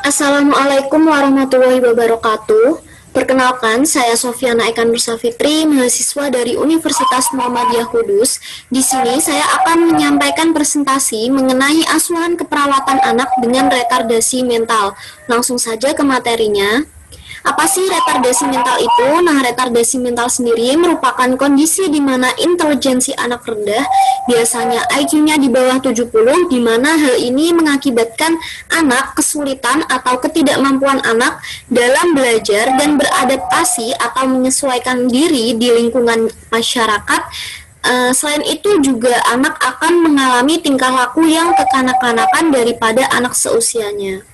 Assalamualaikum warahmatullahi wabarakatuh. Perkenalkan, saya Sofiana Eka Nursa Fitri, mahasiswa dari Universitas Muhammadiyah Kudus. Di sini saya akan menyampaikan presentasi mengenai asuhan keperawatan anak dengan retardasi mental. Langsung saja ke materinya. Apa sih retardasi mental itu? Nah, retardasi mental sendiri merupakan kondisi di mana intelijensi anak rendah, biasanya IQ-nya di bawah 70, di mana hal ini mengakibatkan anak kesulitan atau ketidakmampuan anak dalam belajar dan beradaptasi atau menyesuaikan diri di lingkungan masyarakat. Selain itu juga anak akan mengalami tingkah laku yang kekanak-kanakan daripada anak seusianya.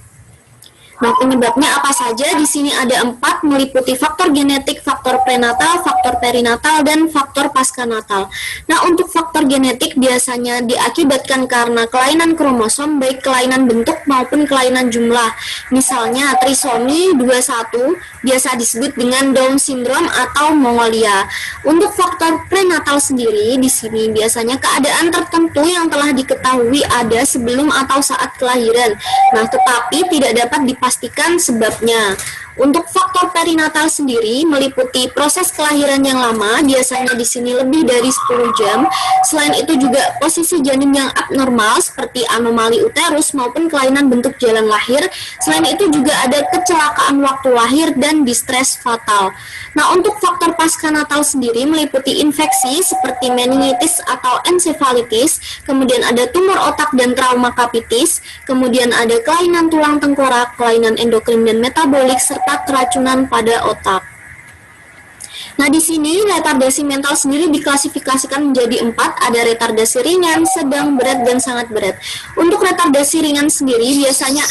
Nah, penyebabnya apa saja? Di sini ada 4, meliputi faktor genetik, faktor prenatal, faktor perinatal, dan faktor paskanatal. Nah, untuk faktor genetik biasanya diakibatkan karena kelainan kromosom, baik kelainan bentuk maupun kelainan jumlah. Misalnya, trisomi 21 biasa disebut dengan Down syndrome atau Mongolia. Untuk faktor prenatal sendiri, di sini biasanya keadaan tertentu yang telah diketahui ada sebelum atau saat kelahiran. Nah, tetapi tidak dapat dipastikan sebabnya. Untuk faktor perinatal sendiri meliputi proses kelahiran yang lama, biasanya di sini lebih dari 10 jam. Selain itu juga posisi janin yang abnormal seperti anomali uterus maupun kelainan bentuk jalan lahir. Selain itu juga ada kecelakaan waktu lahir dan distres fatal. Nah, untuk faktor paskanatal sendiri meliputi infeksi seperti meningitis atau ensefalitis, kemudian ada tumor otak dan trauma kapitis, kemudian ada kelainan tulang tengkorak, kelainan endokrin dan metabolik, serta keracunan pada otak. Nah, di sini retardasi mental sendiri diklasifikasikan menjadi 4, ada retardasi ringan, sedang, berat, dan sangat berat. Untuk retardasi ringan sendiri biasanya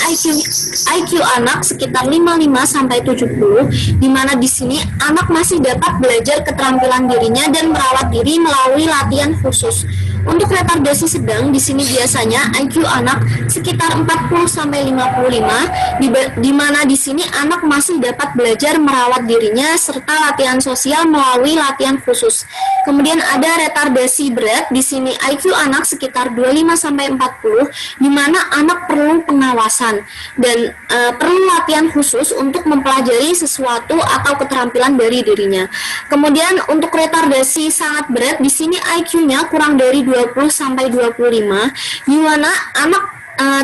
IQ anak sekitar 55 sampai 70, di mana di sini anak masih dapat belajar keterampilan dirinya dan merawat diri melalui latihan khusus. Untuk retardasi sedang di sini biasanya IQ anak sekitar 40 sampai 55, di mana di sini anak masih dapat belajar merawat dirinya serta latihan sosial melalui latihan khusus. Kemudian ada retardasi berat, di sini IQ anak sekitar 25 sampai 40, di mana anak perlu pengawasan dan perlu latihan khusus untuk mempelajari sesuatu atau keterampilan dari dirinya. Kemudian untuk retardasi sangat berat, di sini IQ-nya kurang dari 20 sampai 25, di mana anak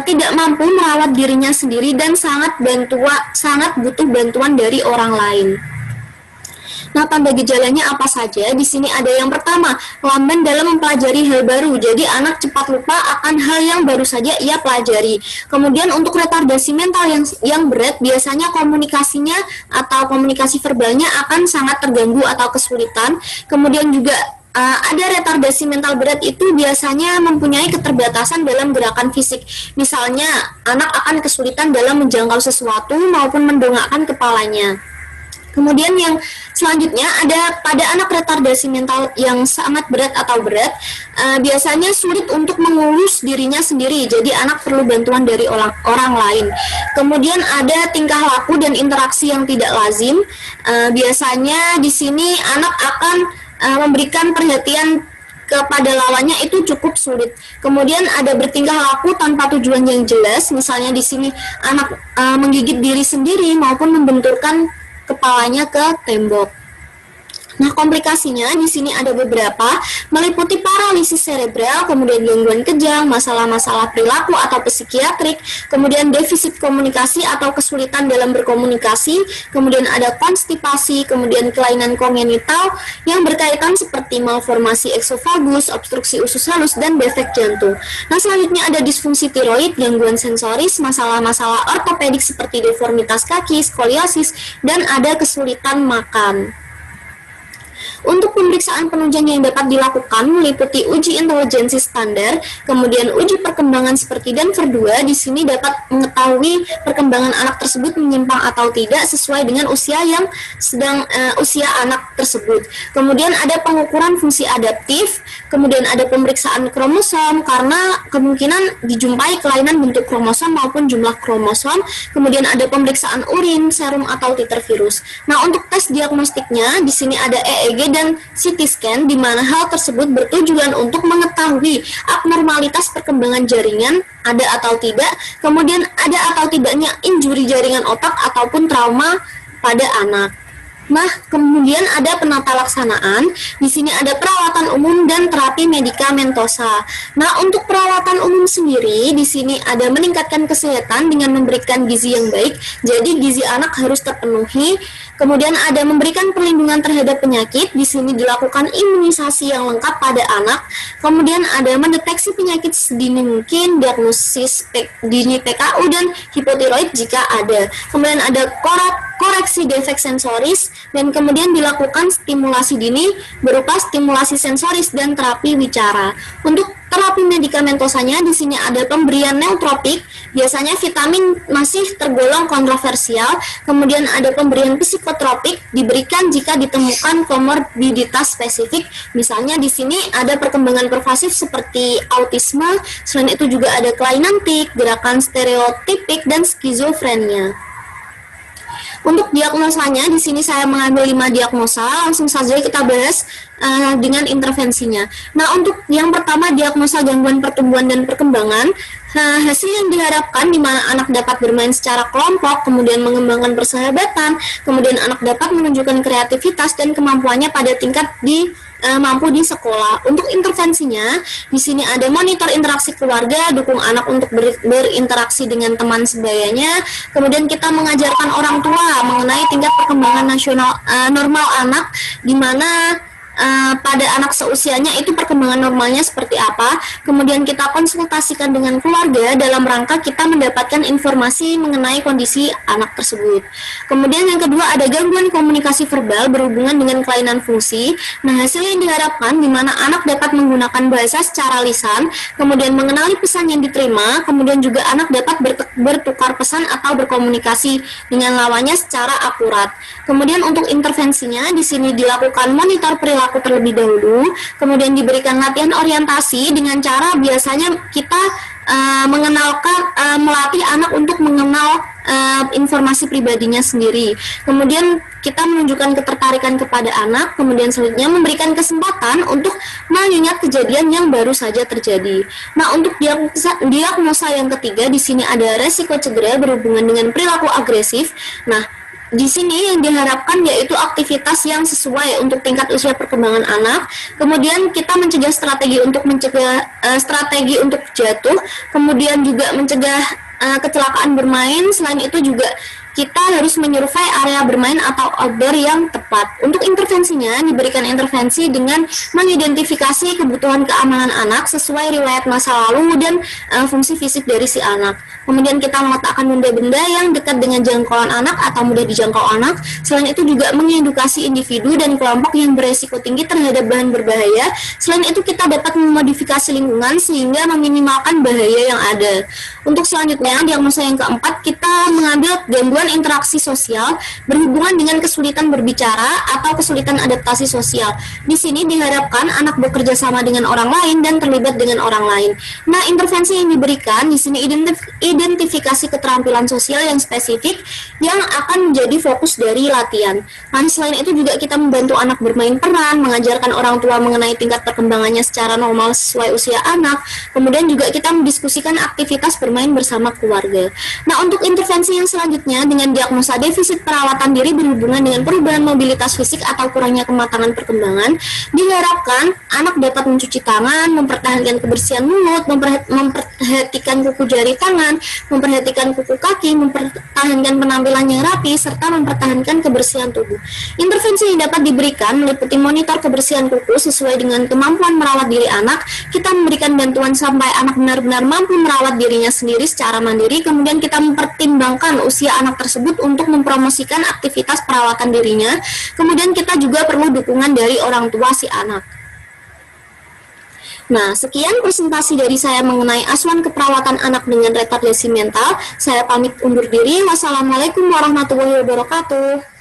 tidak mampu merawat dirinya sendiri dan sangat butuh bantuan dari orang lain. Nah, tanda gejalanya apa saja? Di sini ada yang pertama, lamban dalam mempelajari hal baru. Jadi anak cepat lupa akan hal yang baru saja ia pelajari. Kemudian untuk retardasi mental yang berat, biasanya komunikasinya atau komunikasi verbalnya akan sangat terganggu atau kesulitan. Kemudian juga ada retardasi mental berat itu biasanya mempunyai keterbatasan dalam gerakan fisik. Misalnya, anak akan kesulitan dalam menjangkau sesuatu maupun mendongakkan kepalanya. Kemudian yang selanjutnya ada pada anak retardasi mental yang sangat berat atau berat, biasanya sulit untuk mengurus dirinya sendiri, jadi anak perlu bantuan dari orang lain. Kemudian ada tingkah laku dan interaksi yang tidak lazim, biasanya di sini anak akan memberikan perhatian kepada lawannya itu cukup sulit. Kemudian ada bertingkah laku tanpa tujuan yang jelas, misalnya di sini anak menggigit diri sendiri maupun membenturkan kepalanya ke tembok. Nah, komplikasinya di sini ada beberapa, meliputi paralisis serebral, kemudian gangguan kejang, masalah-masalah perilaku atau psikiatrik, kemudian defisit komunikasi atau kesulitan dalam berkomunikasi, kemudian ada konstipasi, kemudian kelainan kongenital yang berkaitan seperti malformasi eksofagus, obstruksi usus halus, dan defek jantung. Nah, selanjutnya ada disfungsi tiroid, gangguan sensoris, masalah-masalah ortopedik seperti deformitas kaki, skoliosis, dan ada kesulitan makan. Untuk pemeriksaan penunjang yang dapat dilakukan meliputi uji intelijensi standar, kemudian uji perkembangan seperti Danver 2. Di sini dapat mengetahui perkembangan anak tersebut menyimpang atau tidak sesuai dengan usia yang sedang usia anak tersebut. Kemudian ada pengukuran fungsi adaptif, kemudian ada pemeriksaan kromosom karena kemungkinan dijumpai kelainan bentuk kromosom maupun jumlah kromosom. Kemudian ada pemeriksaan urin, serum atau titer virus. Nah, untuk tes diagnostiknya di sini ada EEG dan CT scan, di mana hal tersebut bertujuan untuk mengetahui abnormalitas perkembangan jaringan ada atau tidak, kemudian ada atau tidaknya injuri jaringan otak ataupun trauma pada anak. Nah, kemudian ada penata laksanaan. Di sini ada perawatan umum dan terapi medikamentosa. Nah, untuk perawatan umum sendiri, di sini ada meningkatkan kesehatan dengan memberikan gizi yang baik. Jadi, gizi anak harus terpenuhi. Kemudian ada memberikan perlindungan terhadap penyakit. Di sini dilakukan imunisasi yang lengkap pada anak. Kemudian ada mendeteksi penyakit sedini mungkin, diagnosis dini PKU dan hipotiroid jika ada. Kemudian ada koreksi defek sensoris, dan kemudian dilakukan stimulasi dini berupa stimulasi sensoris dan terapi wicara. Untuk terapi medikamentosanya, di sini ada pemberian neutropik, biasanya vitamin masih tergolong kontroversial. Kemudian ada pemberian psikotropik, diberikan jika ditemukan komorbiditas spesifik. Misalnya di sini ada perkembangan pervasif seperti autisme, selain itu juga ada kelainan tik, gerakan stereotipik, dan skizofrenia. Untuk diagnosanya, di sini saya mengambil 5 diagnosa, langsung saja kita bahas dengan intervensinya. Nah, untuk yang pertama, diagnosa gangguan pertumbuhan dan perkembangan. Hasil yang diharapkan di mana anak dapat bermain secara kelompok, kemudian mengembangkan persahabatan, kemudian anak dapat menunjukkan kreativitas dan kemampuannya pada tingkat mampu di sekolah. Untuk intervensinya, di sini ada monitor interaksi keluarga, dukung anak untuk berinteraksi dengan teman sebayanya. Kemudian kita mengajarkan orang tua mengenai tingkat perkembangan normal anak, di mana pada anak seusianya itu perkembangan normalnya seperti apa. Kemudian kita konsultasikan dengan keluarga dalam rangka kita mendapatkan informasi mengenai kondisi anak tersebut. Kemudian yang kedua ada gangguan komunikasi verbal berhubungan dengan kelainan fungsi. Nah, hasil yang diharapkan di mana anak dapat menggunakan bahasa secara lisan, kemudian mengenali pesan yang diterima, kemudian juga anak dapat bertukar pesan atau berkomunikasi dengan lawannya secara akurat. Kemudian untuk intervensinya, di sini dilakukan monitor perilaku terlebih dahulu, kemudian diberikan latihan orientasi dengan cara biasanya kita melatih anak untuk mengenal informasi pribadinya sendiri. Kemudian kita menunjukkan ketertarikan kepada anak, kemudian selanjutnya memberikan kesempatan untuk mengingat kejadian yang baru saja terjadi. Nah, untuk diagnosa yang ketiga, di sini ada resiko cedera berhubungan dengan perilaku agresif. Nah, di sini yang diharapkan yaitu aktivitas yang sesuai untuk tingkat usia perkembangan anak. Kemudian kita mencegah strategi untuk jatuh, kemudian juga mencegah kecelakaan bermain. Selain itu juga kita harus menyurvei area bermain atau outdoor yang tepat. Untuk intervensinya, diberikan intervensi dengan mengidentifikasi kebutuhan keamanan anak sesuai riwayat masa lalu dan fungsi fisik dari si anak. Kemudian kita meletakkan benda-benda yang dekat dengan jangkauan anak atau mudah dijangkau anak. Selain itu juga mengedukasi individu dan kelompok yang beresiko tinggi terhadap bahan berbahaya. Selain itu kita dapat memodifikasi lingkungan sehingga meminimalkan bahaya yang ada. Untuk selanjutnya, diagnosa yang keempat, kita mengambil gangguan interaksi sosial berhubungan dengan kesulitan berbicara atau kesulitan adaptasi sosial. Di sini diharapkan anak bekerja sama dengan orang lain dan terlibat dengan orang lain. Nah, intervensi yang diberikan di sini identifikasi keterampilan sosial yang spesifik yang akan menjadi fokus dari latihan. Nah, selain itu juga kita membantu anak bermain peran, mengajarkan orang tua mengenai tingkat perkembangannya secara normal sesuai usia anak. Kemudian juga kita mendiskusikan aktivitas bermain bersama keluarga. Nah, untuk intervensi yang selanjutnya dengan diagnosa defisit perawatan diri berhubungan dengan perubahan mobilitas fisik atau kurangnya kematangan perkembangan, diharapkan anak dapat mencuci tangan, mempertahankan kebersihan mulut, memperhatikan kuku jari tangan, memperhatikan kuku kaki, mempertahankan penampilan yang rapi, serta mempertahankan kebersihan tubuh. Intervensi yang dapat diberikan meliputi monitor kebersihan kuku sesuai dengan kemampuan merawat diri anak. Kita memberikan bantuan sampai anak benar-benar mampu merawat dirinya sendiri secara mandiri. Kemudian kita mempertimbangkan usia anak tersebut untuk mempromosikan aktivitas perawatan dirinya. Kemudian kita juga perlu dukungan dari orang tua si anak. Nah, sekian presentasi dari saya mengenai asuhan keperawatan anak dengan retardasi mental. Saya pamit undur diri. Wassalamualaikum warahmatullahi wabarakatuh.